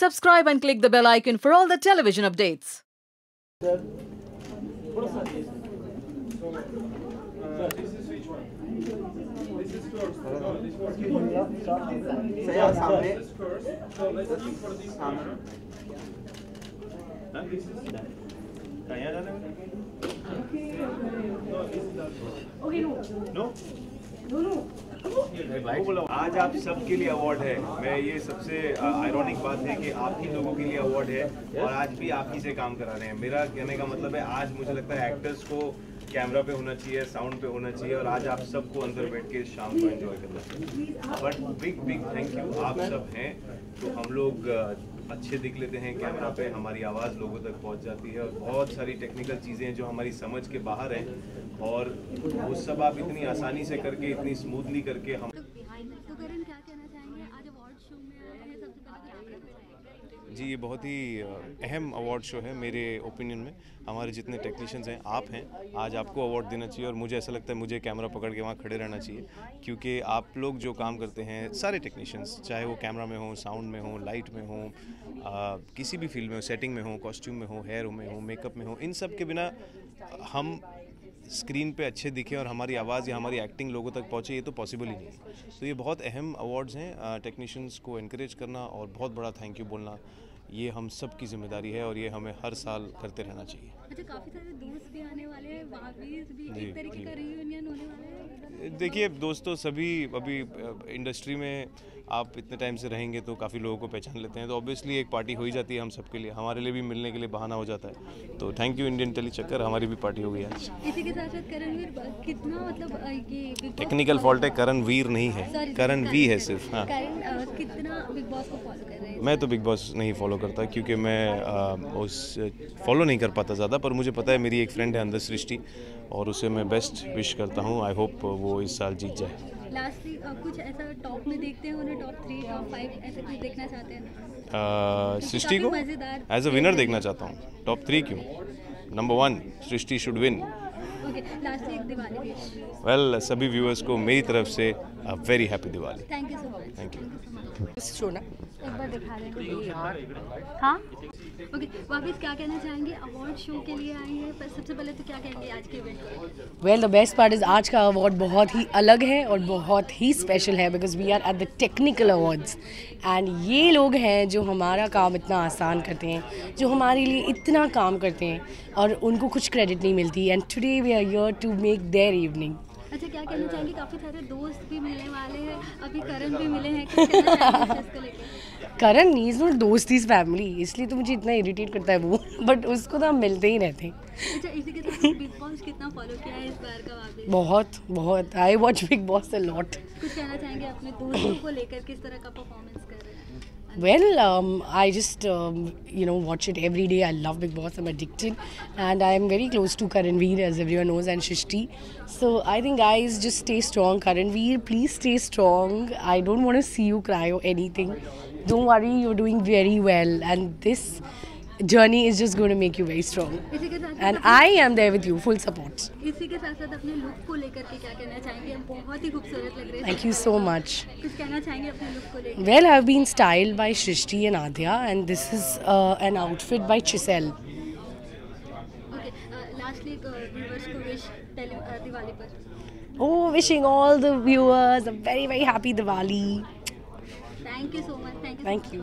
Subscribe and click the bell icon for all the television updates. आज आप सबके लिए अवार्ड है। मैं ये सबसे आयरॉनिक बात है कि आप ही लोगों के लिए अवार्ड है और आज भी आप ही से काम करा रहे हैं। मेरा कहने का मतलब है आज मुझे लगता है एक्टर्स को कैमरा पे होना चाहिए, साउंड पे होना चाहिए और आज आप सबको अंदर बैठ के शाम को एंजॉय करना चाहिए। But big big thank you, आप सब हैं तो हम लोग अच्छे दिख लेते हैं कैमरा पे, हमारी आवाज़ लोगों तक पहुंच जाती है और बहुत सारी टेक्निकल चीज़ें हैं जो हमारी समझ के बाहर हैं और वो सब आप इतनी आसानी से करके, इतनी स्मूथली करके हम जी, ये बहुत ही अहम अवार्ड शो है मेरे ओपिनियन में। हमारे जितने टेक्नीशियंस हैं, आप हैं, आज आपको अवार्ड देना चाहिए और मुझे ऐसा लगता है मुझे कैमरा पकड़ के वहाँ खड़े रहना चाहिए क्योंकि आप लोग जो काम करते हैं, सारे टेक्नीशियंस, चाहे वो कैमरा में हो, साउंड में हो, लाइट में हो, किसी भी फील्ड में हो, सेटिंग में हो, कॉस्ट्यूम में हो, हेयर में हो, मेकअप में हो, इन सब के बिना हम स्क्रीन पे अच्छे दिखें और हमारी आवाज़ या हमारी एक्टिंग लोगों तक पहुँचे, ये तो पॉसिबल ही नहीं है। तो ये बहुत अहम अवार्ड्स हैं। टेक्नीशियंस को एनकरेज करना और बहुत बड़ा थैंक यू बोलना, ये हम सब की जिम्मेदारी है और ये हमें हर साल करते रहना चाहिए। अच्छा, काफ़ी सारे दोस्त भी आने वाले हैं, वहाँ भी एक तरीके का रियूनियन होने वाला है। देखिए दोस्तों, सभी अभी इंडस्ट्री में आप इतने टाइम से रहेंगे तो काफ़ी लोगों को पहचान लेते हैं, तो ऑब्वियसली एक पार्टी हो ही जाती है हम सबके लिए, हमारे लिए भी मिलने के लिए बहाना हो जाता है। तो थैंक यू इंडियन टेली चक्कर, हमारी भी पार्टी हो गई आज। इसी के साथ साथ करणवीर कितना मतलब ये टेक्निकल फॉल्ट है, करणवीर नहीं है, करण वी है सिर्फ। हाँ, कितना बिग बॉस को फॉलो कर रहे हैं? मैं तो बिग बॉस नहीं फॉलो करता क्योंकि मैं फॉलो नहीं कर पाता ज़्यादा, पर मुझे पता है मेरी एक फ्रेंड है अंदर सृष्टि और उसे मैं बेस्ट विश करता हूँ। आई होप वो इस साल जीत जाए। लास्टली कुछ ऐसा टॉप में देखते हैं उन्हें, टॉप 3 टॉप 5 ऐसा कुछ देखना चाहते हैं? सृष्टि को एज अ विनर देखना चाहता हूँ। टॉप 3 क्यों? Number 1 Srishti should win. Okay, lastly एक दिवाली विश। वेल, सभी व्यूअर्स को मेरी तरफ से very happy Diwali. Thank you so much. Thank you. Shona एक बार दिखा देंगे। हाँ, ओके, वापिस क्या कहना चाहेंगे? अवार्ड शो के लिए आए हैं, पर सबसे पहले तो क्या कहेंगे आज के इवेंट को? Well, the best part is आज का अवार्ड बहुत ही अलग है और बहुत ही स्पेशल है because we are at the technical awards and ये लोग हैं जो हमारा काम इतना आसान करते हैं, जो हमारे लिए इतना काम करते हैं और उनको कुछ क्रेडिट नहीं मिलती and today we are here to make their evening. अच्छा, क्या कहना चाहेंगे? काफ़ी सारे दोस्त भी मिलने वाले हैं, अभी करण भी मिले हैं, क्या कहना चाहेंगे इस चीज़ को लेकर? करण इज़ नॉट दोस्त, इज़ फैमिली, इसलिए तो मुझे इतना इरिटेट करता है वो, बट उसको तो हम मिलते ही रहते हैं। अच्छा, इसी के साथ बिग बॉस कितना फॉलो किया है इस बार का वापस? बहुत बहुत, I watch big boss a lot. कुछ कहना चाहेंगे अपने दोस्तों को लेकर, किस तरह का परफॉर्मेंस कर रहे हैं? Well, I just watch it every day. I love Big Boss. I'm addicted, and I am very close to Karanveer, as everyone knows, and Shrishti. So I think guys, just stay strong. Karanveer, please stay strong. I don't want to see you cry or anything. Don't worry, you're doing very well, and this journey is just going to make you very strong. And I am there with you, full support. इसी के साथ साथ अपने look को लेकर के क्या कहना चाहेंगे? बहुत ही खूबसूरत लग रहे हैं। Thank you so much. कुछ कहना चाहेंगे अपने लुक को लेकर? Well, I've been styled by Shrishti and Adya, and this is an outfit by Chisel. Okay, lastly, viewers को wish दिवाली पर। Oh, wishing all the viewers a very very happy Diwali. Thank you so much. Thank you.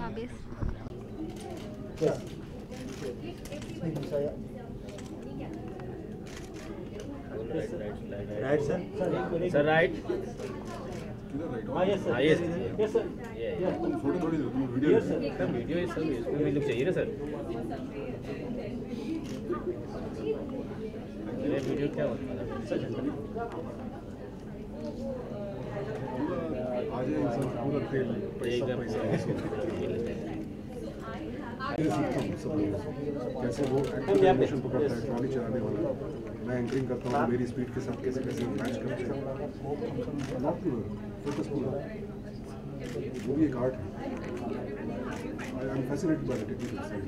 Right, sir. Sir, right. Yes, sir. Yes, sir. Yeah. Video, sir. Video is sir. इसको भी look चाहिए ना sir? मेरे video क्या होता है? आज इंसान पूरा तेल पैसा कैसे वो एक्शन पकड़ता है, ट्रॉली चलाने वाला, मैं एंकरिंग करता हूँ, मेरी स्पीड के साथ कैसे कैसे मैच करते हैं, फोकस पूरा, वो भी एक आर्ट है। I am fascinated by the technical side.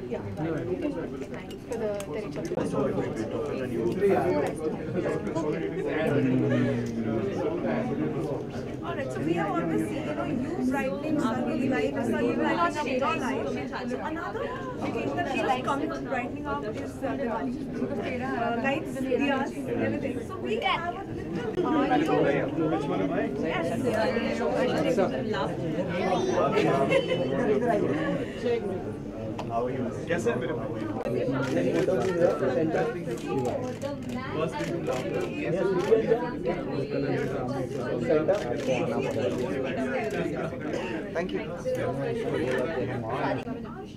Alright, so we have always seen, you brightening Sunny's life, Sunny brightening up your life. So another occasion that keeps coming to brightening up is Diwali. Lights, diyas, everything. So we have a Thank you.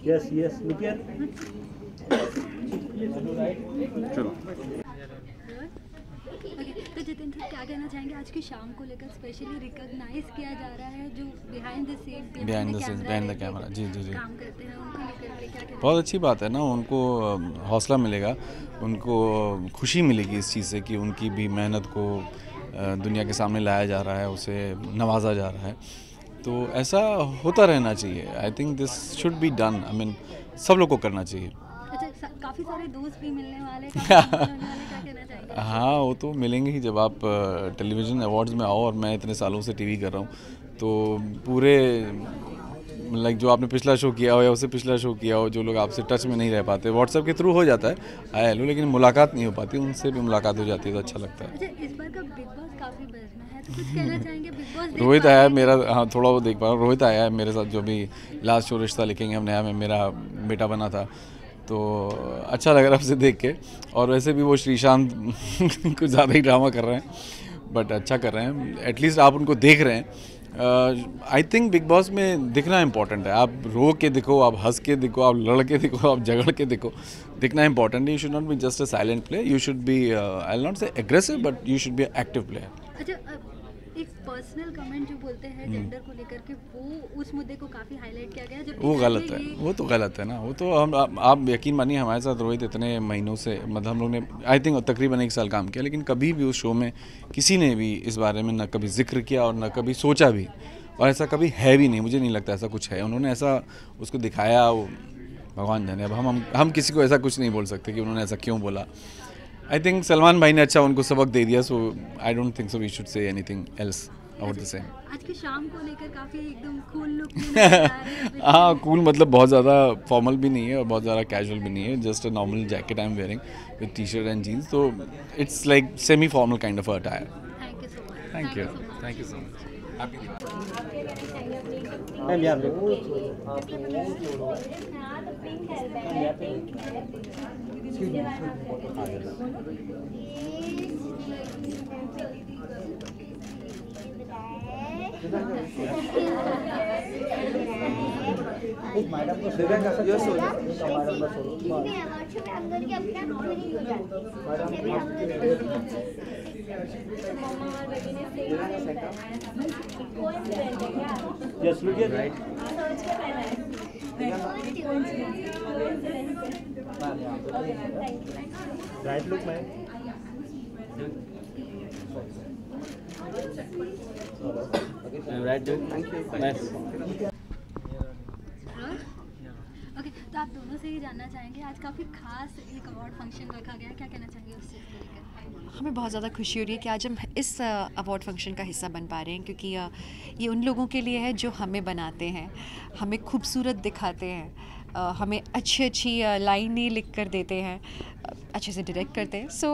Yes, look here. चलो तो Jitendra sir क्या कहना चाहेंगे आज की शाम को लेकर, स्पेशली रिकॉग्नाइज किया जा रहा है जो बिहाइंड द कैमरा जी काम करते हैं, उनको लेकर क्या कहना? बहुत अच्छी बात है ना, उनको हौसला मिलेगा, उनको खुशी मिलेगी इस चीज़ से कि उनकी भी मेहनत को दुनिया के सामने लाया जा रहा है, उसे नवाजा जा रहा है। तो ऐसा होता रहना चाहिए। I think this should be done. I mean सब लोग को करना चाहिए। अच्छा, काफ़ी सारे दोस्त भी मिलने वाले, क्या कहना चाहेंगे? हाँ, वो तो मिलेंगे ही जब आप टेलीविज़न अवार्ड्स में आओ, और मैं इतने सालों से टीवी कर रहा हूँ, तो पूरे लाइक जो आपने पिछला शो किया हो या उससे पिछला शो किया हो, जो लोग आपसे टच में नहीं रह पाते, व्हाट्सएप के थ्रू हो जाता है हाय हेलो, लेकिन मुलाकात नहीं हो पाती, उनसे भी मुलाकात हो जाती है तो अच्छा लगता है। अच्छा, इस बार का बिग बॉस काफ़ी बजना है, तो कुछ कहना चाहेंगे? बिग बॉस रोहित आया है मेरा, हाँ थोड़ा वो देख पा रहा हूँ। रोहित आया है मेरे साथ, जो भी लास्ट शो रिश्ता लिखेंगे हम नया में मेरा बेटा बना था, तो अच्छा लग रहा है उसे देख के। और वैसे भी वो श्रीशांत कुछ ज़्यादा ही ड्रामा कर रहे हैं, बट अच्छा कर रहे हैं, एटलीस्ट आप उनको देख रहे हैं। आई थिंक बिग बॉस में दिखना इंपॉर्टेंट है। आप रो के दिखो, आप हंस के दिखो, आप लड़ के दिखो, आप झगड़ के दिखो, दिखना इंपॉर्टेंट है। You should not be just a silent player, you should be I will not say aggressive, but you should be active player. अच्छा, एक पर्सनल कमेंट जो बोलते हैं जेंडर को लेकर के, वो उस मुद्दे को काफ़ी हाईलाइट किया गया, जबकि वो गलत है, वो तो गलत है ना। वो तो हम आप यकीन मानिए, हमारे साथ रोहित इतने महीनों से, मतलब हम लोग ने आई थिंक तकरीबन 1 साल काम किया, लेकिन कभी भी उस शो में किसी ने भी इस बारे में न कभी जिक्र किया और न कभी सोचा भी, और ऐसा कभी है भी नहीं। मुझे नहीं लगता ऐसा कुछ है। उन्होंने ऐसा उसको दिखाया, वो भगवान जाने। अब हम किसी को ऐसा कुछ नहीं बोल सकते कि उन्होंने ऐसा क्यों बोला। आई थिंक सलमान भाई ने अच्छा उनको सबक दे दिया, so I don't think so we should say anything else about the same. आज की शाम को लेकर काफ़ी एकदम कूल लुक में हाँ, कूल मतलब बहुत ज़्यादा फॉर्मल भी नहीं है और बहुत ज़्यादा कैजुअल भी नहीं है, just a normal jacket I am wearing with T shirt and jeans, तो it's like semi formal kind of attire. Thank you so much. Thank you so much. Happy ma'am यहाँ पे मैडम को दिव्यांग का yes हो Just look at right. Right look, man. Right look. Thank you. Nice. Okay, तो आप दोनों से ही जानना चाहेंगे, आज काफ़ी खास एक अवार्ड फंक्शन रखा गया, क्या कहना चाहेंगे उस चीज़ को लेकर? हमें बहुत ज़्यादा खुशी हो रही है कि आज हम इस अवार्ड फंक्शन का हिस्सा बन पा रहे हैं, क्योंकि ये उन लोगों के लिए है जो हमें बनाते हैं, हमें खूबसूरत दिखाते हैं, हमें अच्छी लाइनें लिख कर देते हैं, अच्छे से डायरेक्ट करते हैं। So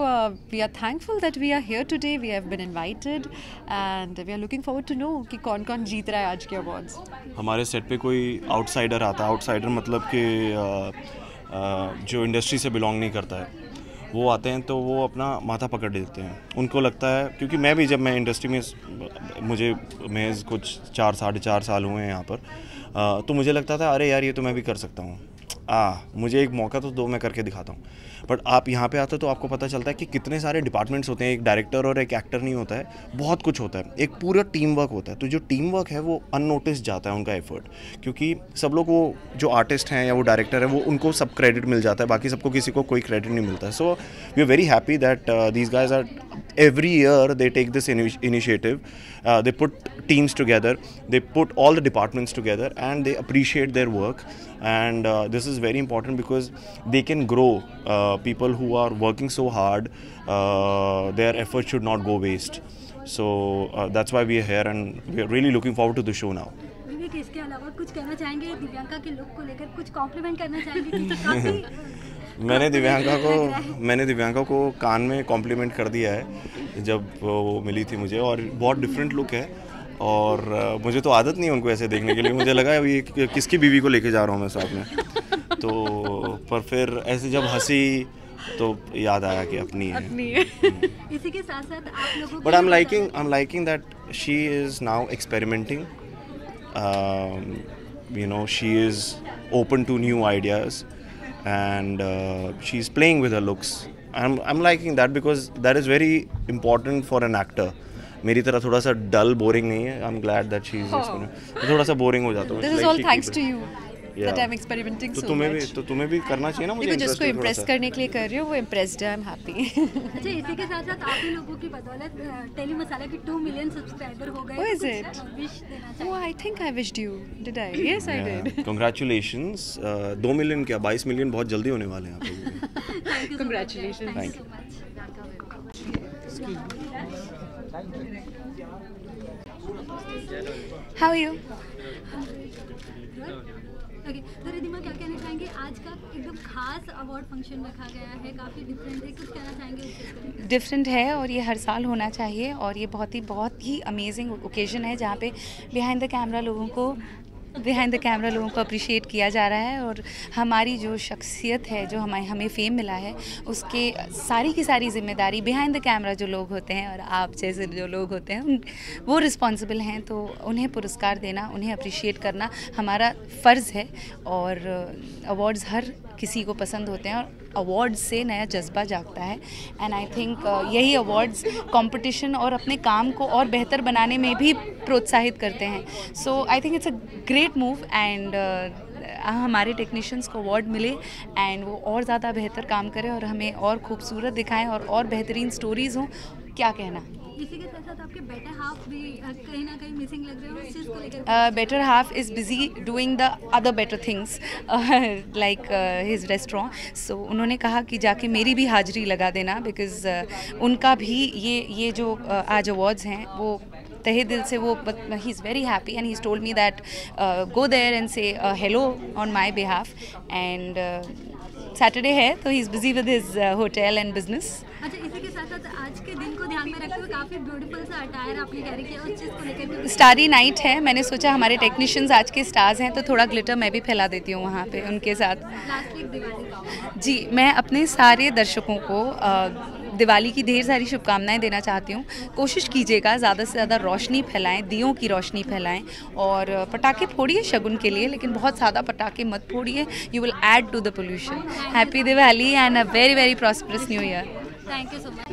we are thankful that we are here today, we have been invited and we are looking forward to know कि कौन कौन जीत रहा है आज के अवार्ड्स। हमारे सेट पे कोई आउटसाइडर आता है, आउटसाइडर मतलब कि जो इंडस्ट्री से बिलोंग नहीं करता है, वो आते हैं तो वो अपना माथा पकड़ देते हैं। उनको लगता है, क्योंकि मैं भी जब मैं इंडस्ट्री में मुझे महज कुछ 4 साढ़े 4 साल हुए हैं यहाँ पर, तो मुझे लगता था अरे यार ये तो मैं भी कर सकता हूँ, मुझे एक मौका तो दो, मैं करके दिखाता हूँ। बट आप यहाँ पे आते हो तो आपको पता चलता है कि कितने सारे डिपार्टमेंट्स होते हैं। एक डायरेक्टर और एक एक्टर नहीं होता है, बहुत कुछ होता है, एक पूरा टीम वर्क होता है। तो जो टीम वर्क है वो अननोटिस जाता है उनका एफर्ट, क्योंकि सब लोग वो जो आर्टिस्ट हैं या वो डायरेक्टर है वो उनको सब क्रेडिट मिल जाता है, बाकी सबको किसी को कोई क्रेडिट नहीं मिलता है। So we are very happy that these guys are every year they take this initiative. They put teams together, they put all the departments together, and they appreciate their work. And this is very important because they can grow. People who are working so hard, their effort should not go waste. So that's why we are here, and we are really looking forward to the show now. इसके अलावा कुछ कहना चाहेंगे दिव्यांका के look को लेकर, कुछ complement करना चाहेंगे क्योंकि काफी मैंने दिव्यांका को कान में कॉम्प्लीमेंट कर दिया है जब वो मिली थी मुझे, और बहुत डिफरेंट लुक है। और मुझे तो आदत नहीं है उनको ऐसे देखने के लिए, मुझे लगा अभी किसकी बीवी को लेके जा रहा हूँ मैं साथ में। तो पर फिर ऐसे जब हंसी तो याद आया कि अपनी है। इसी के साथ साथ आप लोगों को but I am liking that she is now experimenting. She is open to new ideas, and she's playing with her looks. I'm liking that because that is very important for an actor. मेरी तरह थोड़ा सा डल boring नहीं है. I'm glad that she's थोड़ा सा boring हो जाता हूँ. This is all thanks to you. That I'm experimenting so much. तो तुम्हें भी करना चाहिए ना. मुझे देखो जिसको इम्प्रेस करने के लिए कर रही हो वो इम्प्रेस्ड है. I am happy. अच्छा, इसी के साथ साथ आप ही लोगों की बदौलत टेली मसाला की 2 मिलियन सब्सक्राइबर हो गए. Who is it? विश देना चाहिए. Oh, I think I wished you. Did I? Yes, I did. Congratulations. 2 million क्या 22 मिलियन बहुत जल्दी होने वाले हैं आप. Congratulations. Thank you. How are you? Okay, तो रिद्धिमा क्या कहना चाहेंगे? आज का एकदम खास अवार्ड फंक्शन रखा गया है, काफ़ी डिफरेंट है, कुछ कहना चाहेंगे? डिफरेंट है और ये हर साल होना चाहिए, और ये बहुत ही अमेजिंग ओकेजन है जहाँ पे बिहाइंड द कैमरा लोगों को अप्रिशिएट किया जा रहा है। और हमारी जो शख्सियत है, जो हमें फेम मिला है, उसके सारी की सारी जिम्मेदारी बिहाइंड द कैमरा जो लोग होते हैं और आप जैसे जो लोग होते हैं वो रिस्पॉन्सिबल हैं। तो उन्हें पुरस्कार देना, उन्हें अप्रिशिएट करना हमारा फ़र्ज़ है। और अवार्ड्स हर किसी को पसंद होते हैं और अवार्ड्स से नया जज्बा जागता है। एंड आई थिंक यही अवार्ड्स कंपटीशन और अपने काम को और बेहतर बनाने में भी प्रोत्साहित करते हैं। So I think it's a great move, and हमारे टेक्नीशियंस को अवार्ड मिले एंड वो और ज़्यादा बेहतर काम करें और हमें और खूबसूरत दिखाएं और बेहतरीन स्टोरीज़ हों। क्या कहना। इसी के साथ साथ आपके बेटर हाफ भी कहीं ना कहीं मिसिंग लग रहे हो, इस चीज़ को लेकर? Better half is busy doing the other better things like his restaurant. So उन्होंने कहा कि जाके मेरी भी हाजिरी लगा देना, बिकॉज़ उनका भी ये जो आज अवार्ड्स हैं वो तहे दिल से वो he is very happy and he is told me that go there and say hello on my behalf. And Saturday है तो he is busy with his hotel and business. अच्छा, इसी के साथ साथ आज के दिन को ध्यान में रखते हुए काफ़ी ब्यूटीफुल सा अटायर आपने कैरी किया, उस चीज़ को लेकर? स्टारी नाइट है, मैंने सोचा हमारे टेक्नीशियंस आज के स्टार्स हैं तो थोड़ा ग्लिटर मैं भी फैला देती हूँ वहाँ पे उनके साथ। लास्ट वीक दिवाली जी, मैं अपने सारे दर्शकों को दिवाली की ढेर सारी शुभकामनाएं देना चाहती हूँ। कोशिश कीजिएगा ज़्यादा से ज़्यादा रोशनी फैलाएं, दियों की रोशनी फैलाएं और पटाखे फोड़िए शगुन के लिए, लेकिन बहुत ज़्यादा पटाखे मत फोड़िए, you will add to the pollution. Happy Diwali and a very very prosperous new year. Thank you so much.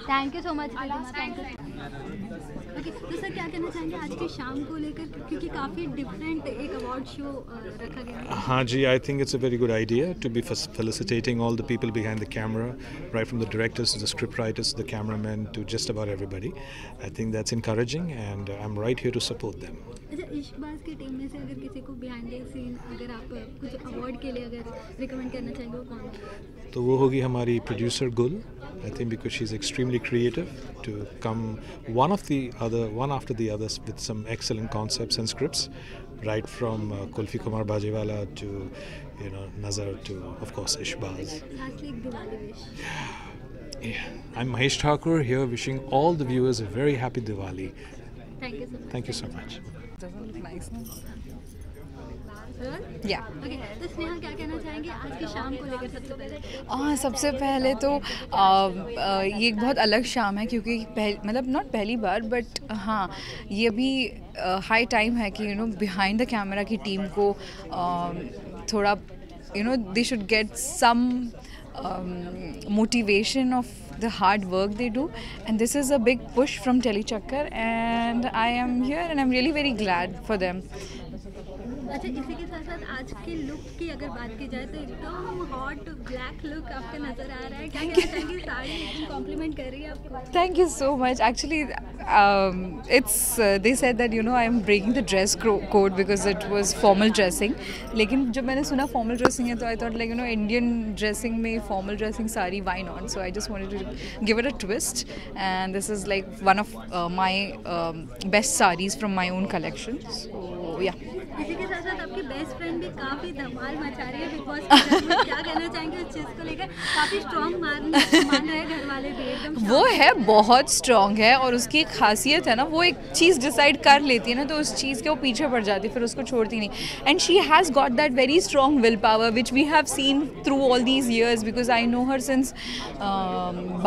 Thank you so much. Okay, तो सर क्या कहना चाहेंगे आज की शाम को लेकर, क्योंकि काफ़ी डिफरेंट एक अवार्ड शो रखा गया है? हाँ जी, I think it's a very good idea to be felicitating all the people behind the camera, right from the directors to the script writers to the cameramen to just about everybody. I think that's encouraging and I'm right here to support them. अच्छा, इश्कबाज की team में से अगर किसी को behind the scene अगर आप कुछ अवार्ड के लिए अगर रिकमेंड करना चाहेंगे वो कौन? तो वो होगी हमारी प्रोड्यूसर गुल। I think because she's extremely creative to come one after the others with some excellent concepts and scripts, right from Kulfi Kumar Bajewala to Nazar to of course Ishbaz. Lastly, Diwali wish. Yeah, I'm Mahesh Thakur here wishing all the viewers a very happy Diwali. Thank you so much. Thank you so much. Doesn't look nice, no? Yeah. Okay, तो स्नेहा क्या कहना चाहेंगे आज की शाम को लेकर? सबसे पहले तो ये एक बहुत अलग शाम है क्योंकि मतलब नॉट पहली बार बट हाँ ये भी हाई टाइम है कि बिहाइंड द कैमरा की टीम को थोड़ा they should get some motivation of the hard work they do, and this is a big push from Telechakkar, and I am here and I'm really very glad for them. अच्छा, इसी के साथ साथ आज के look की अगर बात की जाए तो एकदम हॉट ब्लैक लुक आपका नज़र आ रहा है, क्या कहना चाहेंगे? साड़ी कॉम्प्लीमेंट कर रही है आपको. Thank you so much. Actually, it's they said that I am breaking the dress code because it was formal dressing. लेकिन जब मैंने सुना formal dressing है तो I thought like Indian dressing में formal dressing sari, why not? So I just wanted to give it a twist, and this is like one of my best sarees from my own collection. So yeah. इसी के साथ साथ आपकी best friend भी काफ़ी धमाल मचा रही है बिग बॉस के घर में. क्या कहना चाहेंगे उस चीज़ को लेकर? काफ़ी स्ट्रॉन्ग मान रहे हैं घर वाले भी एकदम. वो है बहुत स्ट्रॉन्ग है, और उसकी एक खासियत है ना, वो एक चीज़ डिसाइड कर लेती है ना तो उस चीज़ के वो पीछे पड़ जाती है, फिर उसको छोड़ती नहीं. And she has got that very strong will power which we have seen through all these years, because I know her since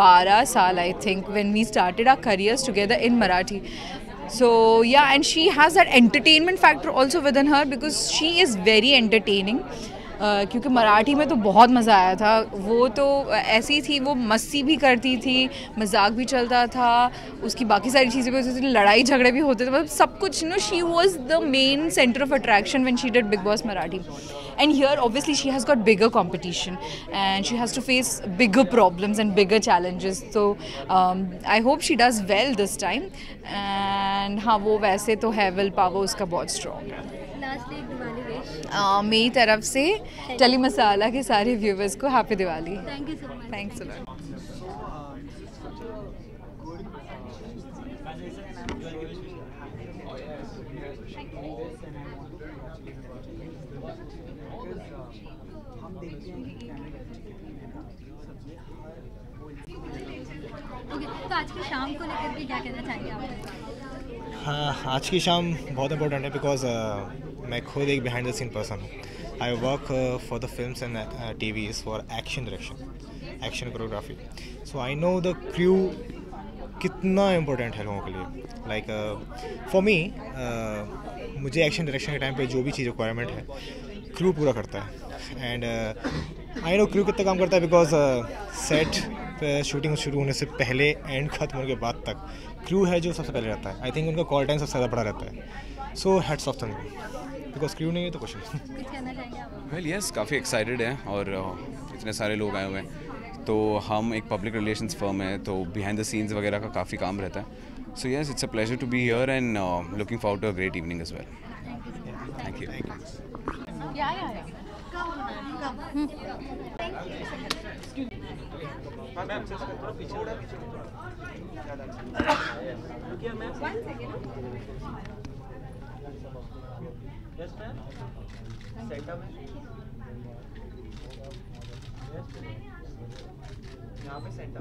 12 साल I think when we started our careers together in Marathi. So yeah, and she has that entertainment factor also within her because she is very entertaining. क्योंकि मराठी में तो बहुत मज़ा आया था. वो तो ऐसी थी, वो मस्ती भी करती थी, मजाक भी चलता था, उसकी बाकी सारी चीज़ें भी होती थी, लड़ाई झगड़े भी होते थे, मतलब सब कुछ. She was the main centre of attraction when she did big boss Marathi. And here obviously she has got bigger competition and she has to face bigger problems and bigger challenges. So I hope she does well this time. And हाँ, वो वैसे तो है, will power उसका बहुत strong है. Lastly एक Diwali wish मेरी तरफ से टली मसाला के सारे व्यूवर्स को happy Diwali. Thank you so much. Thanks a lot. तो आज की शाम को लेकर के क्या कहना चाहेंगे आप? हाँ, आज की शाम बहुत इम्पोर्टेंट है बिकॉज मैं खुद एक बिहाइंड द सीन पर्सन हूँ. I work for the films and TVs for action direction, action choreography. So I know the crew कितना इम्पोर्टेंट है लोगों के लिए. लाइक फॉर मी, मुझे एक्शन डायरेक्शन के टाइम पे जो भी चीज़ रिक्वायरमेंट है क्रू पूरा करता है. एंड आई नो क्रू कितना काम करता है बिकॉज सेट पे शूटिंग शुरू होने से पहले एंड खत्म होने के बाद तक क्रू है जो सबसे पहले रहता है. आई थिंक उनका कॉल टाइम सबसे ज़्यादा बड़ा रहता है. So hats off to me because crew नहीं है तो कुछ नहीं. वेल यस, काफ़ी एक्साइटेड है और इतने सारे लोग आए हुए हैं. तो हम एक पब्लिक रिलेशंस फर्म है, तो बिहाइंड द सीन्स वगैरह का काफ़ी काम रहता है. So yes, it's a pleasure to be here and looking forward to a great evening as well. Thank you. यहाँ पे सेंटर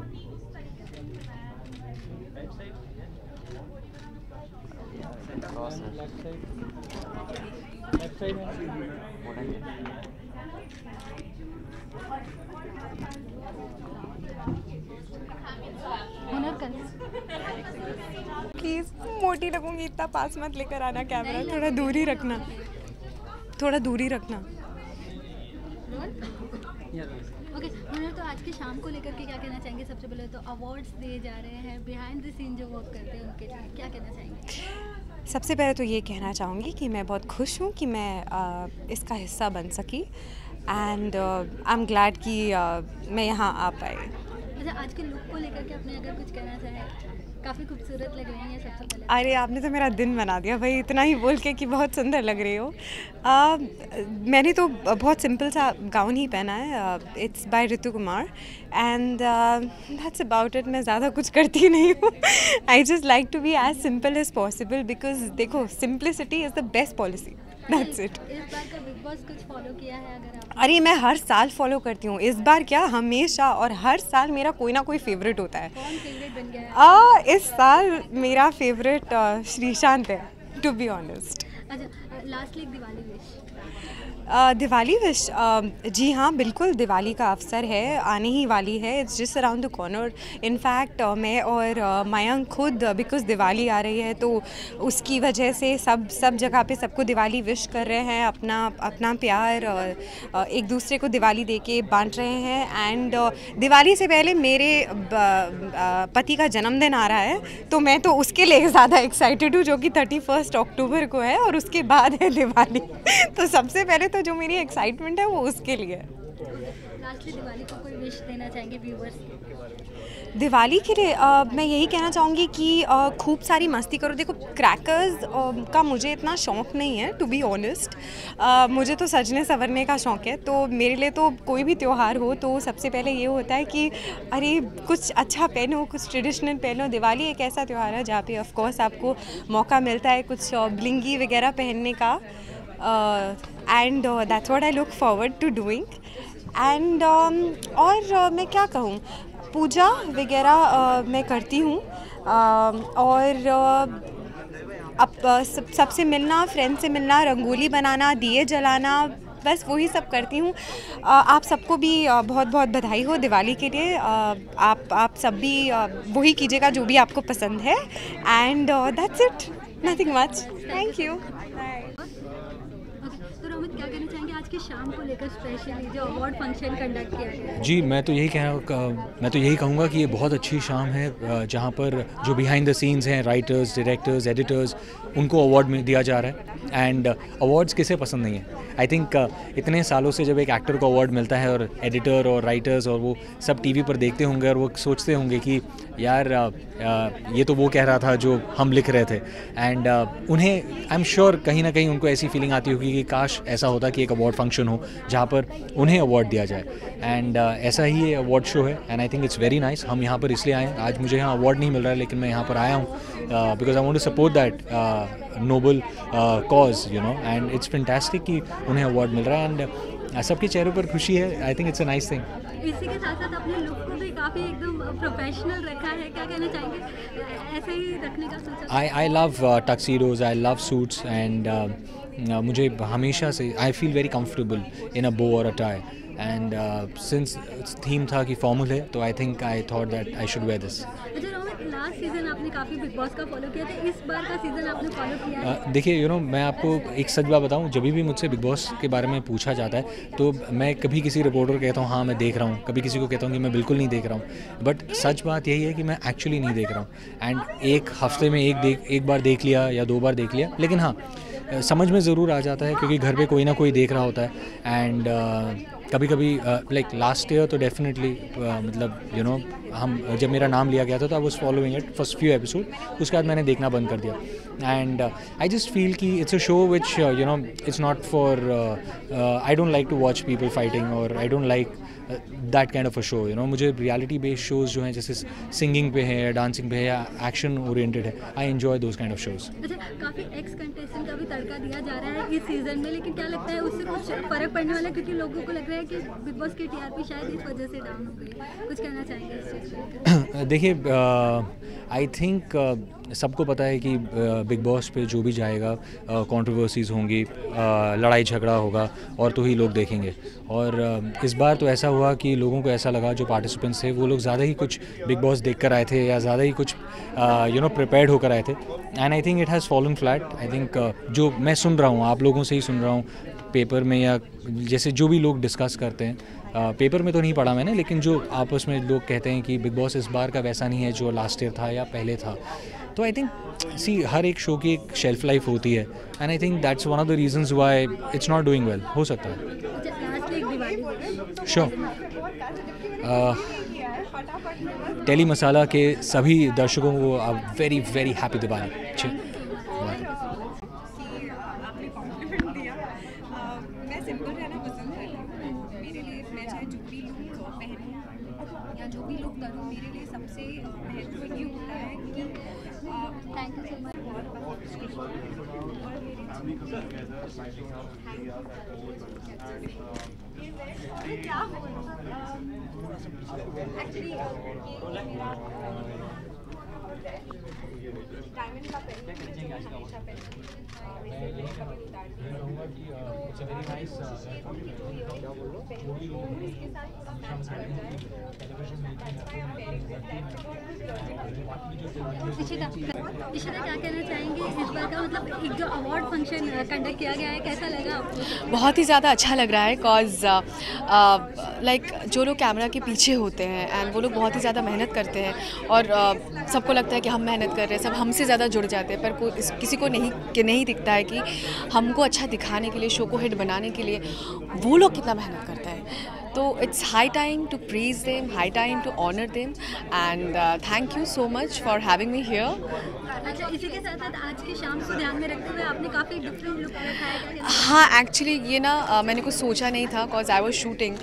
लेफ्ट साइड प्लीज़ मोटी लगूंगी, इतना पास मत लेकर आना कैमरा. थोड़ा दूर ही रखना, थोड़ा दूर ही रखना. ओके, तो आज की शाम को लेकर के क्या कहना चाहेंगे? सबसे पहले तो अवार्ड्स दिए जा रहे हैं, बिहाइंड द सीन जो वर्क करते हैं उनके लिए क्या कहना चाहेंगे? सबसे पहले तो ये कहना चाहूँगी कि मैं बहुत खुश हूँ कि मैं इसका हिस्सा बन सकी. एंड आई एम ग्लैड कि मैं यहाँ आ पाई. अच्छा, आज के लुक को लेकर के आपने अगर कुछ कहना चाहे? काफ़ी खूबसूरत लग रही हैं सबसे पहले. अरे आपने तो मेरा दिन बना दिया भाई, इतना ही बोल के कि बहुत सुंदर लग रही हो. मैंने तो बहुत सिंपल सा गाउन ही पहना है. It's by Ritu Kumar and that's about it. मैं ज़्यादा कुछ करती नहीं हूँ. I just like to be as simple as possible because देखो, simplicity is the best policy. That's it. इस बार का बिग बॉस कुछ फॉलो किया है अगर आप? अरे मैं हर साल फॉलो करती हूँ. इस बार क्या, हमेशा और हर साल मेरा कोई ना कोई फेवरेट होता है. कौन फेवरेट बन गया है? इस साल मेरा फेवरेट श्रीशांत है, टू बी ऑनेस्ट. अच्छा, lastly Diwali wish. Diwali wish जी हाँ, बिल्कुल दिवाली का अवसर है, आने ही वाली है, it's just around the corner. In fact मैं और मयंक खुद, बिकॉज दिवाली आ रही है तो उसकी वजह से सब जगह पे सबको दिवाली विश कर रहे हैं, अपना प्यार एक दूसरे को दिवाली दे के बांट रहे हैं। एंड दिवाली से पहले मेरे पति का जन्मदिन आ रहा है, तो मैं तो उसके लिए ज़्यादा एक्साइटेड हूँ, जो कि 31 अक्टूबर को है, और उसके बाद है दिवाली। तो सबसे पहले तो जो मेरी एक्साइटमेंट है वो उसके लिए। लास्टली दिवाली को कोई विश देना चाहेंगे व्यूअर्स? दिवाली के लिए मैं यही कहना चाहूँगी कि खूब सारी मस्ती करो। देखो, क्रैकर्स का मुझे इतना शौक़ नहीं है, टू बी ऑनेस्ट। मुझे तो सजने संवरने का शौक़ है, तो मेरे लिए तो कोई भी त्यौहार हो तो सबसे पहले ये होता है कि अरे कुछ अच्छा पहनो, कुछ ट्रेडिशनल पहनो। दिवाली एक ऐसा त्यौहार है जहाँ पे ऑफ कोर्स आपको मौका मिलता है कुछ ब्लिंगी वगैरह पहनने का, and that's what I look forward to doing. And और मैं क्या कहूँ, पूजा वगैरह मैं करती हूँ, और अब सबसे मिलना, फ्रेंड से मिलना, रंगोली बनाना, दिए जलाना, बस वही सब करती हूँ। आप सबको भी बहुत बहुत बधाई हो दिवाली के लिए। आप सब भी वही कीजिएगा जो भी आपको पसंद है। And that's it, nothing much. Thank you. तो रोमित, क्या कहना चाहेंगे आज की शाम को लेकर, स्पेशली जो अवार्ड फंक्शन कंडक्ट किया गया? जी, मैं तो यही कहूँगा कि ये बहुत अच्छी शाम है, जहाँ पर जो बिहाइंड द सीन्स हैं, राइटर्स, डायरेक्टर्स, एडिटर्स, उनको अवार्ड में दिया जा रहा है। एंड अवार्ड्स किसे पसंद नहीं है? आई थिंक इतने सालों से जब एक एक्टर को अवार्ड मिलता है और एडिटर और राइटर्स और वो सब टीवी पर देखते होंगे और वो सोचते होंगे कि यार ये तो वो कह रहा था जो हम लिख रहे थे। एंड उन्हें, आई एम श्योर, कहीं ना कहीं उनको ऐसी फीलिंग आती होगी कि काश ऐसा होता कि एक अवार्ड फंक्शन हो जहाँ पर उन्हें अवार्ड दिया जाए। एंड ऐसा ही ये अवार्ड शो है, and I think it's very nice. हम यहाँ पर इसलिए आए, आज मुझे यहाँ अवार्ड नहीं मिल रहा है, लेकिन मैं यहाँ पर आया हूँ because I want to support that noble cause, you know, and it's fantastic कि उन्हें अवार्ड मिल रहा है। एंड सबके चेहरों पर खुशी है। I think it's a nice thing. इसी के साथ साथ अपने लुक को भी काफ़ी एकदम प्रोफेशनल रखा है, क्या कहना चाहेंगे? ऐसे ही रखने का सोचा? I love tuxedos, I love suits, and मुझे हमेशा से I feel very comfortable in a bow or a tie. And since theme था कि फॉर्मल है, तो I think I thought that I should wear this. अच्छा रोमित, लास्ट सीजन आपने काफ़ी बिग बॉस का फॉलो किया था, इस बार का सीजन आपने फॉलो किया है? देखिए, यू नो, मैं आपको एक सच बात बताऊं, जब भी मुझसे बिग बॉस के बारे में पूछा जाता है तो मैं कभी किसी रिपोर्टर को कहता हूं हाँ मैं देख रहा हूं, कभी किसी को कहता हूं कि मैं बिल्कुल नहीं देख रहा हूं। बट सच बात यही है कि मैं एक्चुअली नहीं देख रहा हूं। एंड एक हफ्ते में एक बार देख लिया या 2 बार देख लिया, लेकिन हाँ समझ में ज़रूर आ जाता है क्योंकि घर पे कोई ना कोई देख रहा होता है। एंड कभी कभी लाइक लास्ट ईयर तो डेफिनेटली मतलब यू नो, हम जब मेरा नाम लिया गया था तो I was following it first few episode, उसके बाद मैंने देखना बंद कर दिया। एंड आई जस्ट फील कि it's a show which you know it's not for, I don't like to watch people fighting, और I don't like that kind of a show. You know, मुझे रियलिटी बेस्ड शोज़ जो हैं जैसे singing पे है या dancing पे है या एक्शन ओरिएंटेड है, I enjoy those kind of shows. अच्छा, काफ़ी एक्स कंटेस्टेंट का भी तड़का दिया जा रहा है इस सीज़न में, लेकिन क्या लगता है उससे कुछ फ़र्क पड़ने वाला है? क्योंकि लोगों को लग रहा है कि बिग बॉस की टीआरपी शायद इस वजह से डाउन हो गई। कुछ कहना चाहेंगे इस चीज़ पर? देखिए, आई थिंक सबको पता है कि बिग बॉस पे जो भी जाएगा कंट्रोवर्सीज़ होंगी, लड़ाई झगड़ा होगा और तो ही लोग देखेंगे। और इस बार तो ऐसा हुआ कि लोगों को ऐसा लगा, जो पार्टिसिपेंट्स थे वो लोग ज़्यादा ही कुछ बिग बॉस देख कर आए थे या ज़्यादा ही कुछ यू नो प्रिपेयर्ड होकर आए थे। And I think it has fallen flat. I think जो मैं सुन रहा हूँ, आप लोगों से ही सुन रहा हूँ, पेपर में या जैसे जो भी लोग डिस्कस करते हैं, पेपर में तो नहीं पढ़ा मैंने, लेकिन जो आपस में लोग कहते हैं कि बिग बॉस इस बार का वैसा नहीं है जो लास्ट ईयर था या पहले था। तो आई थिंक सी हर एक शो की एक शेल्फ लाइफ होती है, and I think that's one of the reasons why it's not doing well. हो सकता है। श्योर। टेली मसाला के सभी दर्शकों को वेरी वेरी हैप्पी दिवाली। मैं सिंपल रहना पसंद करती हूँ। मेरे लिए मैं चाहे जो भी लुक पहनूँ या जो भी लुक करूँ, मेरे लिए सबसे महत्वपूर्ण ये होता है कि थैंक यू सो मच। क्या एक्चुअली डायमंड का पेन हमेशा पेन वैसे कभी उतारती इशिता क्या कहना चाहेंगे इस बार का, मतलब एक जो अवार्ड फंक्शन कंडक्ट किया गया है, कैसा लगा आपको? बहुत ही ज़्यादा अच्छा लग रहा है, कॉज लाइक जो लोग कैमरा के पीछे होते हैं एंड वो लोग बहुत ही ज़्यादा मेहनत करते हैं और सबको लगता है कि हम मेहनत कर रहे हैं, सब हमसे ज़्यादा जुड़ जाते हैं, पर किसी को नहीं दिखता है कि हमको अच्छा दिखाने के लिए, शो को हिट बनाने के लिए वो लोग कितना मेहनत करते हैं। तो it's high time to praise them, high time to honour them and thank you so much for having me here. अच्छा, इसी के साथ साथ आज की शाम को ध्यान में रखते हुए आपने काफ़ी डिफरेंट लुक रखा है। हाँ, एक्चुअली ये ना मैंने कुछ सोचा नहीं था, cause I was shooting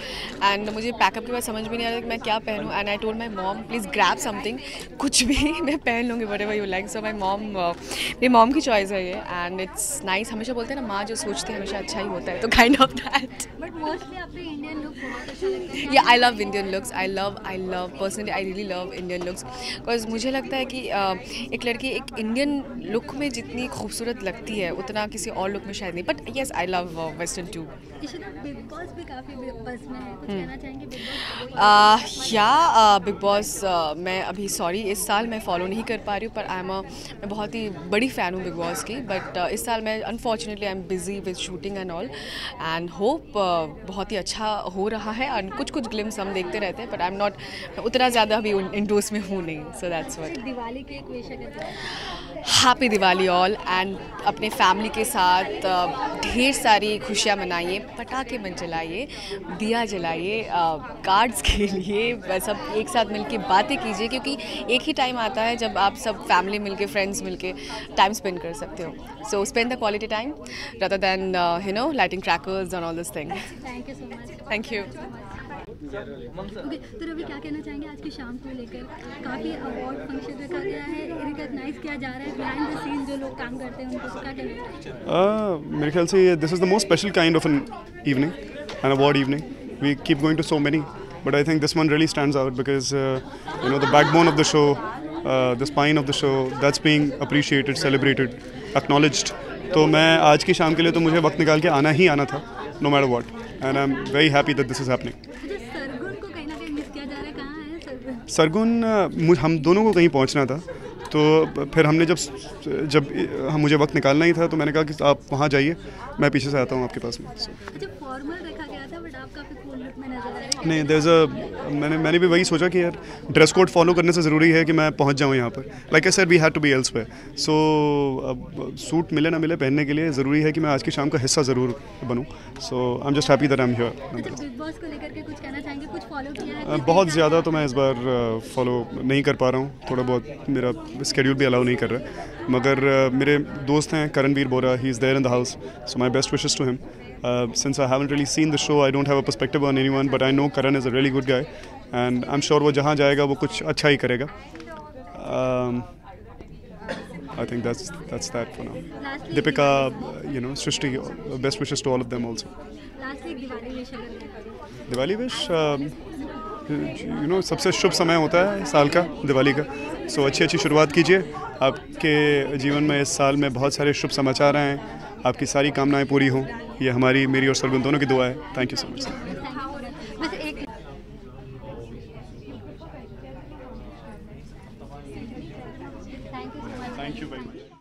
and मुझे पैकअप के बाद समझ में नहीं आ रहा कि मैं क्या पहनूँ and I told my mom please grab something, कुछ भी मैं पहन लूँगी whatever you like. So my mom, मेरी मॉम की चॉइस है ये एंड इट्स नाइस। हमेशा बोलते हैं ना, माँ जो सोचती है हमेशा अच्छा ही होता है, तो kind of that. But mostly आपके इंडियन लुक बहुत अच्छा लगता है। या I love Indian looks, I love personally I really love Indian looks, because मुझे लगता है कि एक लड़की एक इंडियन लुक में जितनी खूबसूरत लगती है उतना किसी और लुक में शायद नहीं, but yes I love western too. Bigg Boss भी काफ़ी बस में है, कुछ कहना चाहेंगे बिग बॉस? बिग बॉस मैं अभी सॉरी इस साल मैं फॉलो नहीं कर पा रही हूँ, पर मैं बहुत ही बड़ी फ़ैन हूँ बिग बॉस की, बट इस साल मैं unfortunately I am busy with shooting and all and hope बहुत ही अच्छा हो रहा है और कुछ ग्लिम्स हम देखते रहते हैं, बट आई एम नॉट उतना ज़्यादा अभी इंडो में हूँ नहीं। So that's what. दिवाली की एक विश करते हैं। हैप्पी दिवाली ऑल एंड अपने फैमिली के साथ ढेर सारी खुशियाँ मनाइए, पटाखे मत जलाइए, दिया जलाइए, कार्ड्स खेलिए, सब एक साथ मिलके बातें कीजिए, क्योंकि एक ही टाइम आता है जब आप सब फैमिली मिलके, फ्रेंड्स मिलके टाइम स्पेंड कर सकते हो। So spend the quality time rather than lighting crackers and all this thing. Thank you so much. Thank you. तो रवि क्या कहना चाहेंगे आज की शाम को लेकर? काफ़ी अवार्ड फंक्शन रखा गया है, रिकॉग्नाइज किया जा रहा है बिहाइंड द सीन जो लोग काम करते हैं उनको, क्या कहना? मेरे ख्याल से this is the most special kind of an evening, an award evening. We keep going to so many, but I think this one really stands out because the backbone of the show, the spine of the show, that's being appreciated, celebrated, acknowledged. तो मैं आज की शाम के लिए तो मुझे वक्त निकाल के आना ही आना था, no matter what, and I'm very happy that this is happening. Sargun को कहीं ना कहीं मिस किया जा रहा है, कहाँ है सरगुन? सरगुन हम दोनों को कहीं पहुंचना था, तो फिर हमने जब मुझे वक्त निकालना ही था तो मैंने कहा कि आप वहाँ जाइए, मैं पीछे से आता हूँ आपके पास में. अच्छा, फॉर्मल रखा गया था बट आप काफ़ी कूल लुक में नजर आए. नहीं, मैंने भी वही सोचा कि यार ड्रेस कोड फॉलो करने से ज़रूरी है कि मैं पहुंच जाऊं यहाँ पर. Like I said, we had to be elsewhere. So अब सूट मिले ना मिले पहनने के लिए ज़रूरी है कि मैं आज की शाम का हिस्सा ज़रूर बनूं. So I am just happy that I am here. अच्छा, बिग बॉस को लेकर के कुछ कहना चाहेंगे? कुछ फॉलो किया है? बहुत ज़्यादा तो मैं इस बार फॉलो नहीं कर पा रहा हूँ, थोड़ा बहुत मेरा स्केड्यूल भी अलाउ नहीं कर रहा है, मगर मेरे दोस्त हैं Karanveer Bohra, he is there in the house, so my best wishes to him. Since I haven't really seen the show, I don't have a perspective on anyone, but I know Karan is a really good guy, and I'm sure वो जहाँ जाएगा वो कुछ अच्छा ही करेगा. I think that's that for now. Deepika, Srishti, best wishes to all of them also. Lastly, Diwali wish. Diwali wish, सबसे शुभ समय होता है साल का दिवाली का. सो अच्छी शुरुआत कीजिए. आपके जीवन में इस साल में बहुत सारे शुभ समाचार आए हैं, आपकी सारी कामनाएं पूरी हों, ये मेरी और सरगुन दोनों की दुआ है. Thank you so much. Thank you very much.